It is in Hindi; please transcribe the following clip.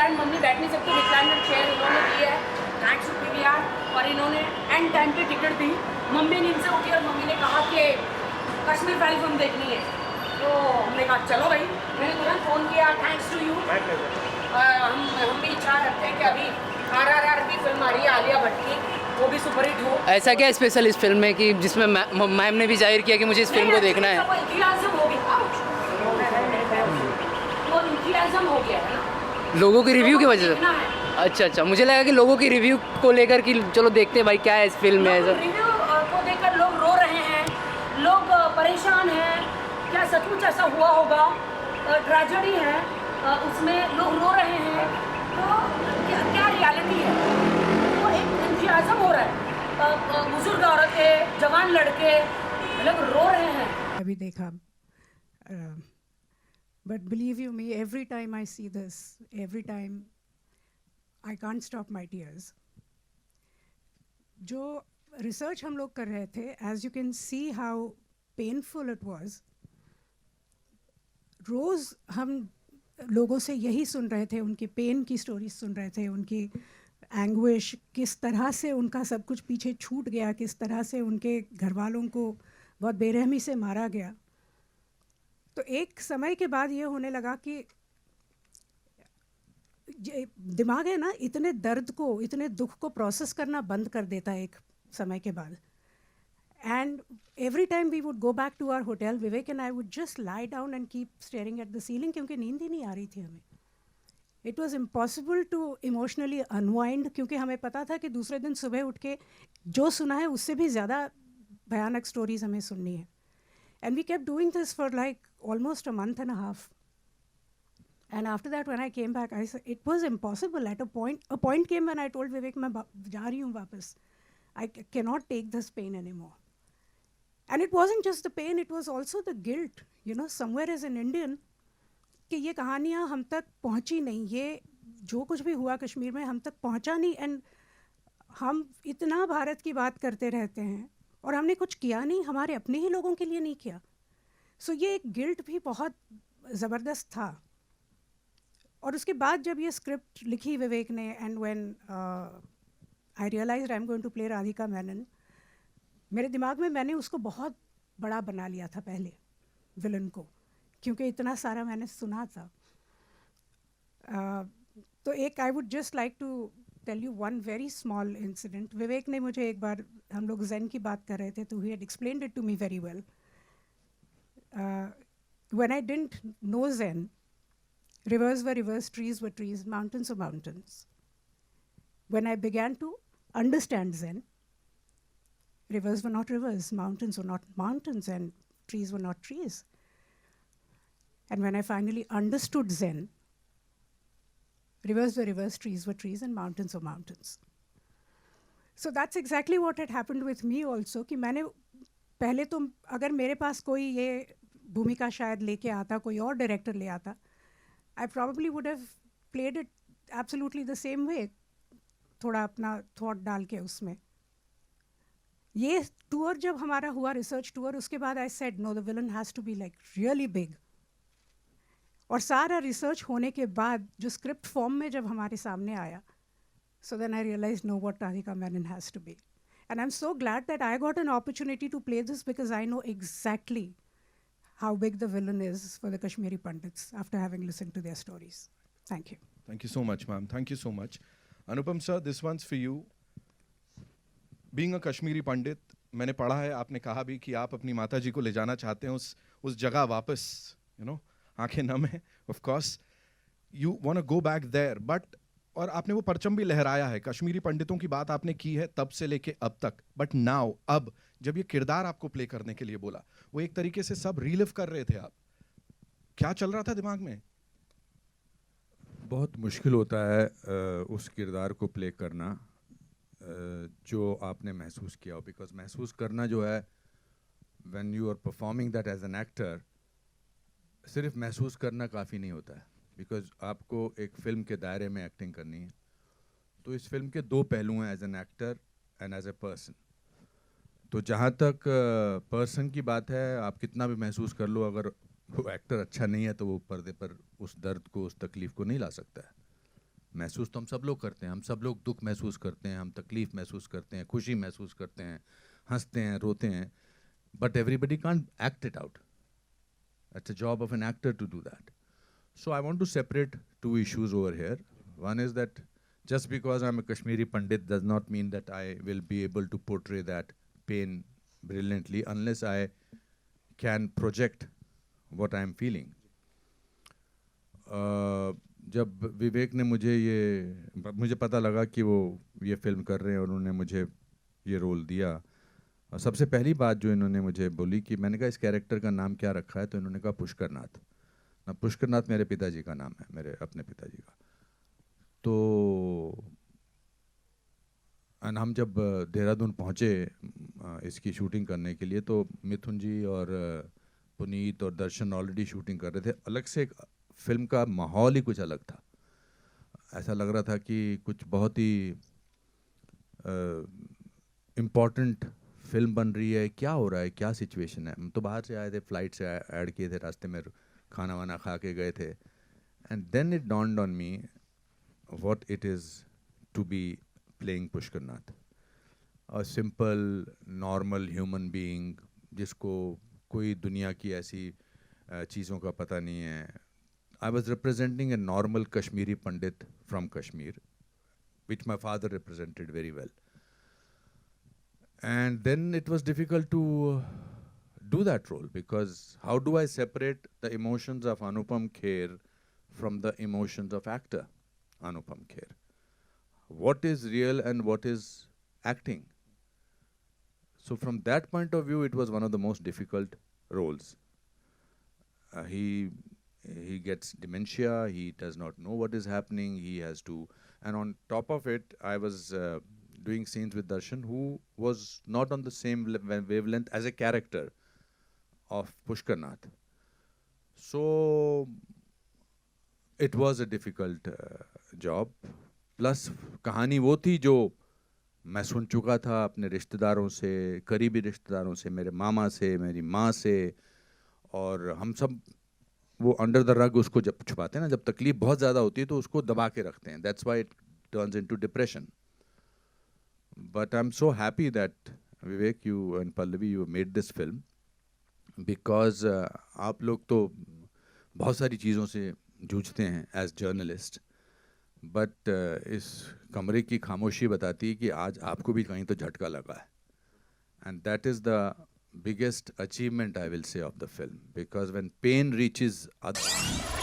एंड मम्मी बैठ नहीं सकती, रिक्लाइनर चेयर इन्होंने दी है, थैंक्स टू पीवीआर, और इन्होंने एंड टाइम पे टिकट दी। मम्मी नींद से उठी और मम्मी ने कहा कि कश्मीर फाइल फिल्म देखनी है, तो हमने कहा चलो भाई। मैंने तुरंत फ़ोन किया, थैंक्स टू यू। हम भी इच्छा रखते हैं कि अभी RRR भी फिल्म आ रही है आलिया भट्ट की, वो भी सुपरहिट हो। ऐसा क्या स्पेशल इस फिल्म में कि जिसमें मैम ने भी जाहिर किया कि मुझे इस फिल्म को देखना है? वो इतिहासम हो गया, वो इतिहासम हो गया है ना लोगों की रिव्यू की वजह से? देखना है। अच्छा, मुझे लगा कि लोगों की रिव्यू को लेकर कि चलो देखते हैं भाई क्या है इस फिल्म में ऐसा। रिव्यू को देखकर लोग रो रहे हैं, लोग परेशान हैं, क्या सचमुच ऐसा हुआ होगा, ट्रेजेडी है, उसमें लोग रो रहे हैं, तो क्या रियलिटी है, वो एक इंतजाम हो रहा है। बुजुर्ग औरतें, जवान लड़के, लोग रो रहे हैं। अभी देखा, but believe you me, every time I see this, every time I can't stop my tears. जो रिसर्च हम लोग कर रहे थे, as you can see how painful it was, रोज़ हम लोगों से यही सुन रहे थे, उनके पेन की स्टोरीज सुन रहे थे, उनकी एंग्विश, किस तरह से उनका सब कुछ पीछे छूट गया, किस तरह से उनके घर वालों को बहुत बेरहमी से मारा गया। तो एक समय के बाद ये होने लगा कि दिमाग है ना, इतने दर्द को, इतने दुख को प्रोसेस करना बंद कर देता है एक समय के बाद। And every time we would go back to our hotel, Vivek and I would just lie down and keep staring at the ceiling, क्योंकि नींद ही नहीं आ रही थी हमें। It was impossible to emotionally unwind, क्योंकि हमें पता था कि दूसरे दिन सुबह उठ के जो सुना है उससे भी ज़्यादा भयानक स्टोरीज हमें सुननी है। And we kept doing this for like almost a month and a half. And after that, when I came back, I said it was impossible. At a point came when I told Vivek, "मैं जा रही हूँ वापस. I cannot take this pain anymore." And it wasn't just the pain; it was also the guilt. You know, somewhere as an Indian, कि ये कहानियाँ हम तक पहुँची नहीं, ये जो कुछ भी हुआ कश्मीर में हम तक पहुँचा नहीं, and हम इतना भारत की बात करते रहते हैं और हमने कुछ किया नहीं, हमारे अपने ही लोगों के लिए नहीं किया। सो ये एक गिल्ट भी बहुत ज़बरदस्त था। और उसके बाद जब ये स्क्रिप्ट लिखी विवेक ने, and when I realised I am going to play Radhika Menon, मेरे दिमाग में मैंने उसको बहुत बड़ा बना लिया था पहले, विलन को, क्योंकि इतना सारा मैंने सुना था। तो एक I would just like to tell you one very small incident. Vivek ने मुझे एक बार, हम लोग zen की बात कर रहे थे, तो he had explained it to me very well. When I didn't know zen, rivers were rivers, trees were trees, mountains were mountains. When I began to understand zen, rivers were not rivers, mountains were not mountains, and trees were not trees. And when I finally understood zen, rivers were rivers, trees were trees, and mountains were mountains. So that's exactly what had happened with me also, कि मैंने पहले तो, अगर मेरे पास कोई ये भूमिका शायद लेके आता, कोई और डायरेक्टर ले आता, I probably would have played it absolutely the same way, थोड़ा अपना थॉट डाल के उसमें। ये टूर जब हमारा हुआ, रिसर्च टूर, उसके बाद I said no, the villain has to be like really big. और सारा रिसर्च होने के बाद जो स्क्रिप्ट फॉर्म में जब हमारे सामने आया, so then I realized no, what Radhika Menon has to be. And I'm so glad that I got an opportunity to play this, because I know exactly how big the villain is for the Kashmiri Pandits after having listened to their stories. Thank you. Thank you so much, ma'am. Thank you so much. Anupam sir, this one's for you. Being a Kashmiri Pandit, मैंने पढ़ा है, आपने कहा भी कि आप अपनी माता जी को ले जाना चाहते हैं उस जगह वापस, you know, आंखें नम है, of course you want to go back there, but, और आपने वो परचम भी लहराया है, कश्मीरी पंडितों की बात आपने की है तब से लेके अब तक, बट नाउ, अब जब ये किरदार आपको प्ले करने के लिए बोला, वो एक तरीके से सब रीलिव कर रहे थे आप, क्या चल रहा था दिमाग में? बहुत मुश्किल होता है उस किरदार को प्ले करना जो आपने महसूस किया हो, बिकॉज महसूस करना जो है, when you are performing that as an actor, सिर्फ महसूस करना काफ़ी नहीं होता है, बिकॉज आपको एक फ़िल्म के दायरे में एक्टिंग करनी है। तो इस फिल्म के दो पहलू हैं, as an actor and as a person. तो जहाँ तक पर्सन की बात है, आप कितना भी महसूस कर लो, अगर वो एक्टर अच्छा नहीं है तो वो पर्दे पर उस दर्द को, उस तकलीफ़ को नहीं ला सकता है। महसूस तो हम सब लोग करते हैं, हम सब लोग दुख महसूस करते हैं, हम तकलीफ़ महसूस करते हैं, खुशी महसूस करते हैं, हंसते हैं, रोते हैं, but everybody can't act it out. It's a job of an actor to do that. So I want to separate two issues over here. One is that just because I'm a Kashmiri Pandit does not mean that I will be able to portray that pain brilliantly unless I can project what I'm feeling. जब विवेक ने मुझे पता लगा कि वो ये फिल्म कर रहे हैं और उन्होंने मुझे ये रोल दिया, और सबसे पहली बात जो इन्होंने मुझे बोली कि मैंने कहा इस कैरेक्टर का नाम क्या रखा है, तो इन्होंने कहा पुष्कर नाथ. ना पुष्कर नाथ मेरे पिताजी का नाम है, मेरे अपने पिताजी का. तो हम जब देहरादून पहुँचे इसकी शूटिंग करने के लिए, तो मिथुन जी और पुनीत और दर्शन ऑलरेडी शूटिंग कर रहे थे. अलग से एक फिल्म का माहौल ही कुछ अलग था. ऐसा लग रहा था कि कुछ बहुत ही इम्पॉर्टेंट फिल्म बन रही है, क्या हो रहा है, क्या सिचुएशन है. हम तो बाहर से आए थे, फ्लाइट से ऐड किए थे, रास्ते में खाना वाना खा के गए थे. And then it dawned on me what it is to be playing Pushkar Nath, a simple normal human being जिसको कोई दुनिया की ऐसी चीज़ों का पता नहीं है. I was representing a normal Kashmiri Pandit from Kashmir, which my father represented very well. And then it was difficult to do that role, because how do I separate the emotions of Anupam Kher from the emotions of actor Anupam Kher? What is real and what is acting? So from that point of view, it was one of the most difficult roles. He gets dementia, he does not know what is happening, he has to, and on top of it, I was doing scenes with Darshan, who was not on the same wavelength as a character of Pushkar Nath. So it was a difficult job. Plus कहानी वो थी जो मैं सुन चुका था अपने रिश्तेदारों से, करीबी रिश्तेदारों से, मेरे मामा से, मेरी माँ से, और हम सब वो अंडर द रग उसको जब छुपाते हैं ना, जब तकलीफ बहुत ज़्यादा होती है तो उसको दबा के रखते हैं. That's why it turns into depression. But I'm so happy that Vivek, you and Pallavi, you made this film, because आप लोग तो बहुत सारी चीज़ों से जूझते हैं as journalist, but इस कमरे की खामोशी बताती है कि आज आपको भी कहीं तो झटका लगा है. And that is the biggest achievement, I will say, of the film, because when pain reaches others,